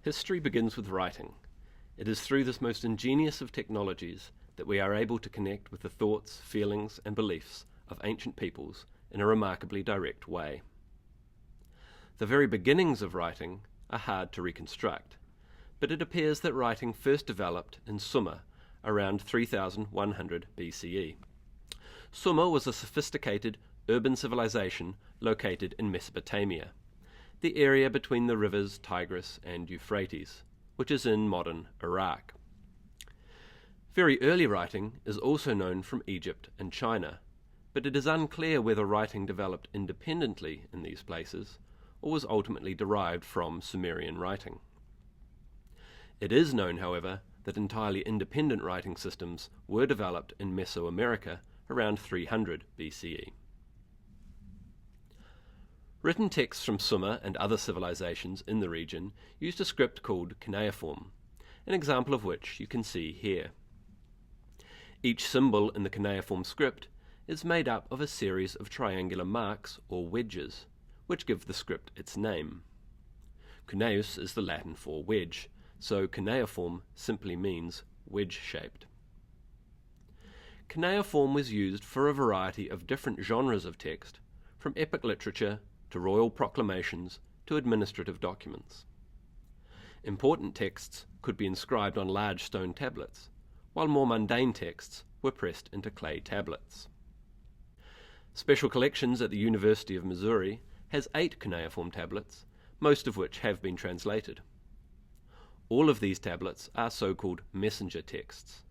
History begins with writing. It is through this most ingenious of technologies that we are able to connect with the thoughts, feelings, and beliefs of ancient peoples in a remarkably direct way. The very beginnings of writing are hard to reconstruct, but it appears that writing first developed in Sumer around 3100 BCE. Sumer was a sophisticated urban civilization located in Mesopotamia, the area between the rivers Tigris and Euphrates, which is in modern Iraq. Very early writing is also known from Egypt and China, but it is unclear whether writing developed independently in these places or was ultimately derived from Sumerian writing. It is known, however, that entirely independent writing systems were developed in Mesoamerica around 300 BCE. Written texts from Sumer and other civilizations in the region used a script called Cuneiform, an example of which you can see here. Each symbol in the cuneiform script is made up of a series of triangular marks or wedges, which give the script its name. Cuneus is the Latin for wedge, so cuneiform simply means wedge-shaped. Cuneiform was used for a variety of different genres of text, from epic literature to royal proclamations to administrative documents. Important texts could be inscribed on large stone tablets, while more mundane texts were pressed into clay tablets. Special Collections at the University of Missouri has 8 cuneiform tablets, most of which have been translated. All of these tablets are so-called messenger texts,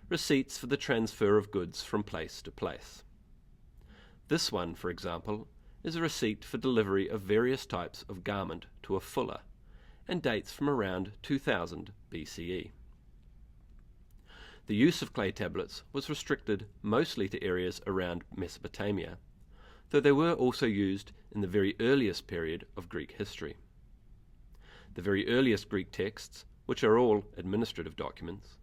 receipts for the transfer of goods from place to place. This one, for example, is a receipt for delivery of various types of garment to a fuller, and dates from around 2000 BCE. The use of clay tablets was restricted mostly to areas around Mesopotamia, though they were also used in the very earliest period of Greek history. The very earliest Greek texts, which are all administrative documents,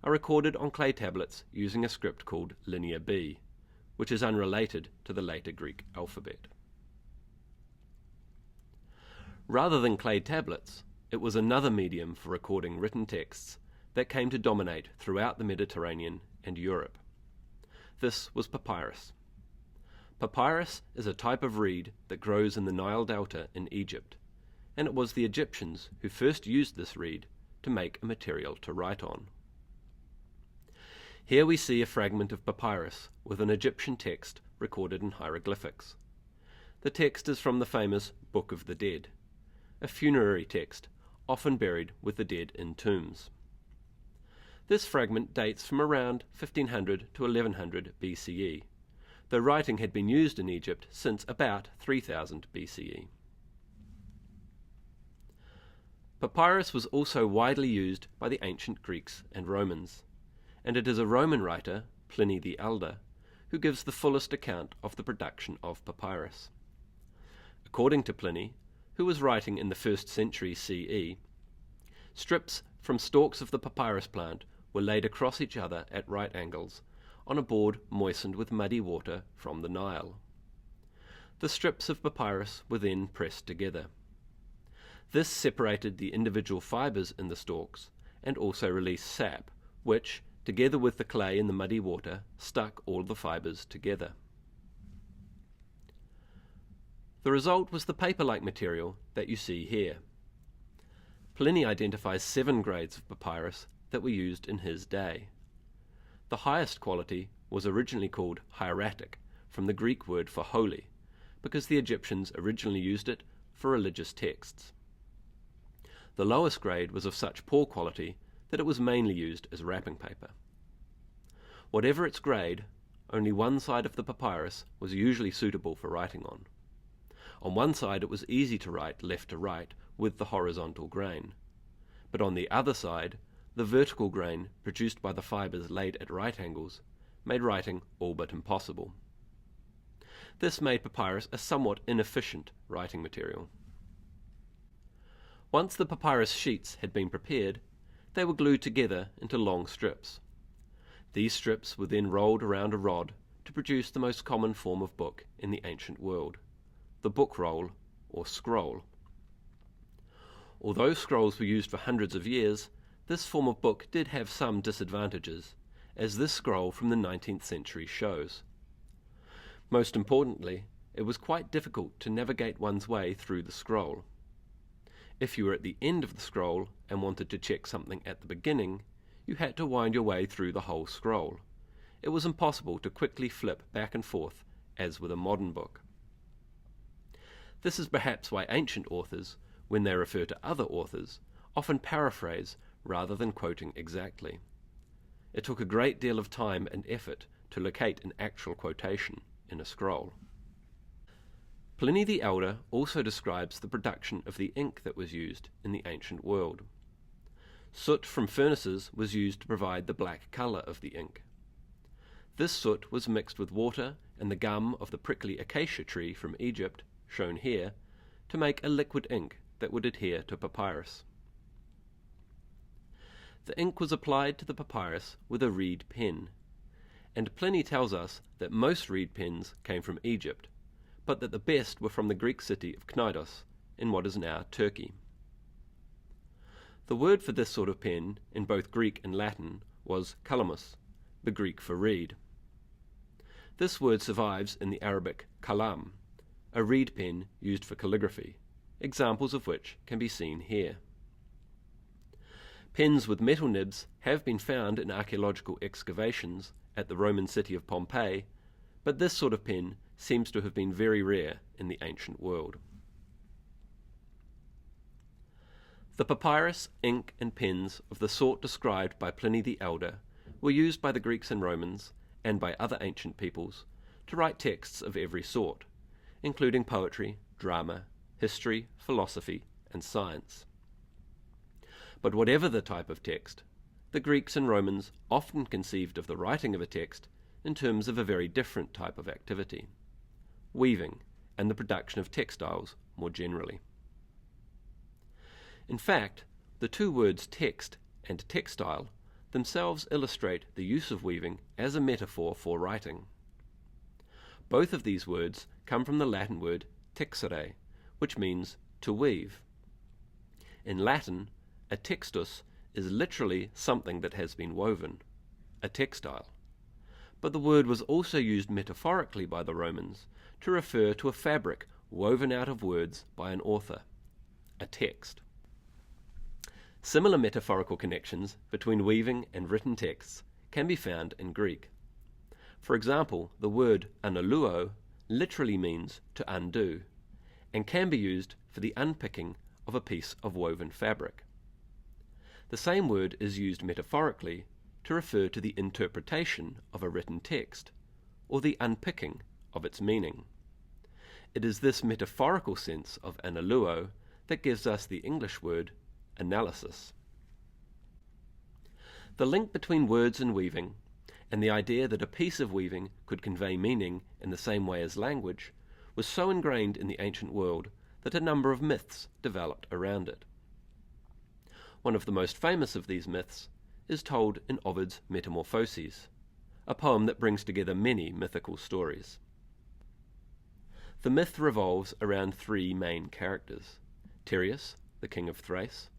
are recorded on clay tablets using a script called Linear B, which is unrelated to the later Greek alphabet. Rather than clay tablets, it was another medium for recording written texts that came to dominate throughout the Mediterranean and Europe. This was papyrus. Papyrus is a type of reed that grows in the Nile Delta in Egypt, and it was the Egyptians who first used this reed to make a material to write on. Here we see a fragment of papyrus with an Egyptian text recorded in hieroglyphics. The text is from the famous Book of the Dead, a funerary text often buried with the dead in tombs. This fragment dates from around 1500 to 1100 BCE, though writing had been used in Egypt since about 3000 BCE. Papyrus was also widely used by the ancient Greeks and Romans, and it is a Roman writer, Pliny the Elder, who gives the fullest account of the production of papyrus. According to Pliny, who was writing in the 1st century CE, strips from stalks of the papyrus plant were laid across each other at right angles on a board moistened with muddy water from the Nile. The strips of papyrus were then pressed together. This separated the individual fibres in the stalks and also released sap, which, together with the clay in the muddy water, stuck all the fibres together. The result was the paper-like material that you see here. Pliny identifies 7 grades of papyrus that were used in his day. The highest quality was originally called hieratic, from the Greek word for holy, because the Egyptians originally used it for religious texts. The lowest grade was of such poor quality that it was mainly used as wrapping paper. Whatever its grade, only one side of the papyrus was usually suitable for writing on. On one side it was easy to write left to right with the horizontal grain, but on the other side, the vertical grain produced by the fibres laid at right angles made writing all but impossible. This made papyrus a somewhat inefficient writing material. Once the papyrus sheets had been prepared, they were glued together into long strips. These strips were then rolled around a rod to produce the most common form of book in the ancient world, the book roll or scroll. Although scrolls were used for hundreds of years, this form of book did have some disadvantages, as this scroll from the 19th century shows. Most importantly, it was quite difficult to navigate one's way through the scroll. If you were at the end of the scroll and wanted to check something at the beginning, you had to wind your way through the whole scroll. It was impossible to quickly flip back and forth, as with a modern book. This is perhaps why ancient authors, when they refer to other authors, often paraphrase rather than quoting exactly. It took a great deal of time and effort to locate an actual quotation in a scroll. Pliny the Elder also describes the production of the ink that was used in the ancient world. Soot from furnaces was used to provide the black colour of the ink. This soot was mixed with water and the gum of the prickly acacia tree from Egypt, shown here, to make a liquid ink that would adhere to papyrus. The ink was applied to the papyrus with a reed pen, and Pliny tells us that most reed pens came from Egypt, but that the best were from the Greek city of Cnidos, in what is now Turkey. The word for this sort of pen, in both Greek and Latin, was kalamus, the Greek for reed. This word survives in the Arabic kalam, a reed pen used for calligraphy, examples of which can be seen here. Pens with metal nibs have been found in archaeological excavations at the Roman city of Pompeii, but this sort of pen seems to have been very rare in the ancient world. The papyrus, ink, and pens of the sort described by Pliny the Elder were used by the Greeks and Romans, and by other ancient peoples, to write texts of every sort, including poetry, drama, history, philosophy, and science. But whatever the type of text, the Greeks and Romans often conceived of the writing of a text in terms of a very different type of activity: weaving and the production of textiles more generally. In fact, the two words text and textile themselves illustrate the use of weaving as a metaphor for writing. Both of these words come from the Latin word texere, which means to weave. In Latin, a textus is literally something that has been woven, a textile. But the word was also used metaphorically by the Romans to refer to a fabric woven out of words by an author, a text. Similar metaphorical connections between weaving and written texts can be found in Greek. For example, the word analuo literally means to undo, and can be used for the unpicking of a piece of woven fabric. The same word is used metaphorically to refer to the interpretation of a written text, or the unpicking of its meaning. It is this metaphorical sense of analuo that gives us the English word analysis. The link between words and weaving, and the idea that a piece of weaving could convey meaning in the same way as language, was so ingrained in the ancient world that a number of myths developed around it. One of the most famous of these myths is told in Ovid's Metamorphoses, a poem that brings together many mythical stories. The myth revolves around three main characters: Tereus, the king of Thrace,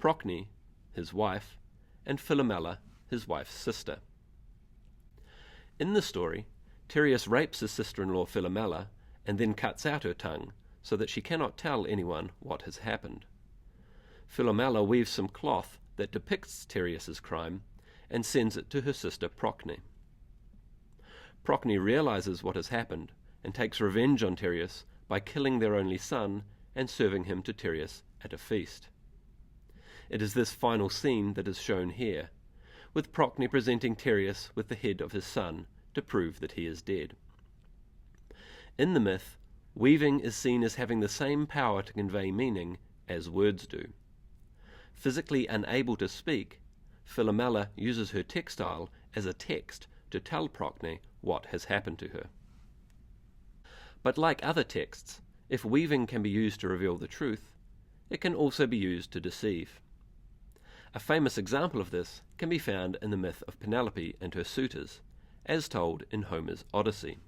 Procne, his wife, and Philomela, his wife's sister. In the story, Tereus rapes his sister-in-law Philomela and then cuts out her tongue so that she cannot tell anyone what has happened. Philomela weaves some cloth that depicts Tereus's crime and sends it to her sister Procne. Procne realizes what has happened and takes revenge on Tereus by killing their only son and serving him to Tereus at a feast. It is this final scene that is shown here, with Procne presenting Tereus with the head of his son to prove that he is dead. In the myth, weaving is seen as having the same power to convey meaning as words do. Physically unable to speak, Philomela uses her textile as a text to tell Procne what has happened to her. But like other texts, if weaving can be used to reveal the truth, it can also be used to deceive. A famous example of this can be found in the myth of Penelope and her suitors, as told in Homer's Odyssey.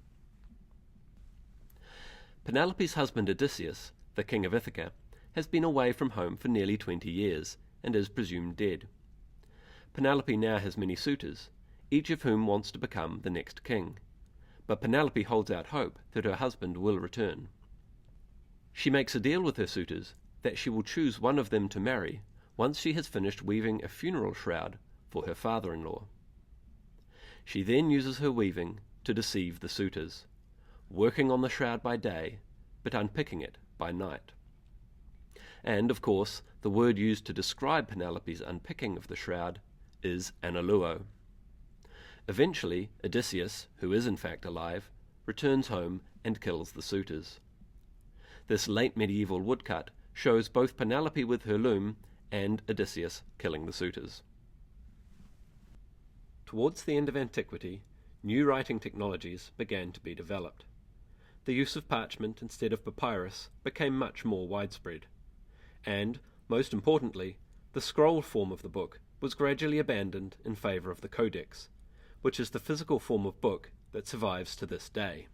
Penelope's husband Odysseus, the king of Ithaca, has been away from home for nearly 20 years and is presumed dead. Penelope now has many suitors, each of whom wants to become the next king, but Penelope holds out hope that her husband will return. She makes a deal with her suitors that she will choose one of them to marry once she has finished weaving a funeral shroud for her father-in-law. She then uses her weaving to deceive the suitors, working on the shroud by day, but unpicking it by night. And, of course, the word used to describe Penelope's unpicking of the shroud is analuo. Eventually, Odysseus, who is in fact alive, returns home and kills the suitors. This late medieval woodcut shows both Penelope with her loom and Odysseus killing the suitors. Towards the end of antiquity, new writing technologies began to be developed. The use of parchment instead of papyrus became much more widespread, and, most importantly, the scroll form of the book was gradually abandoned in favour of the codex, which is the physical form of book that survives to this day.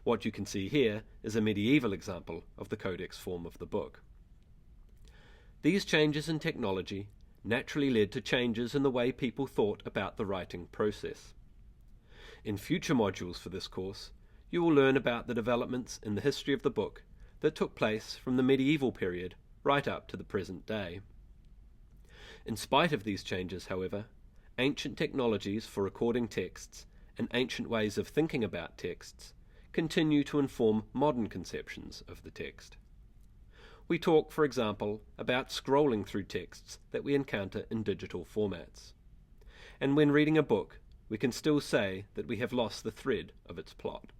What you can see here is a medieval example of the codex form of the book. These changes in technology naturally led to changes in the way people thought about the writing process. In future modules for this course, you will learn about the developments in the history of the book that took place from the medieval period right up to the present day. In spite of these changes, however, ancient technologies for recording texts and ancient ways of thinking about texts continue to inform modern conceptions of the text. We talk, for example, about scrolling through texts that we encounter in digital formats. And when reading a book, we can still say that we have lost the thread of its plot.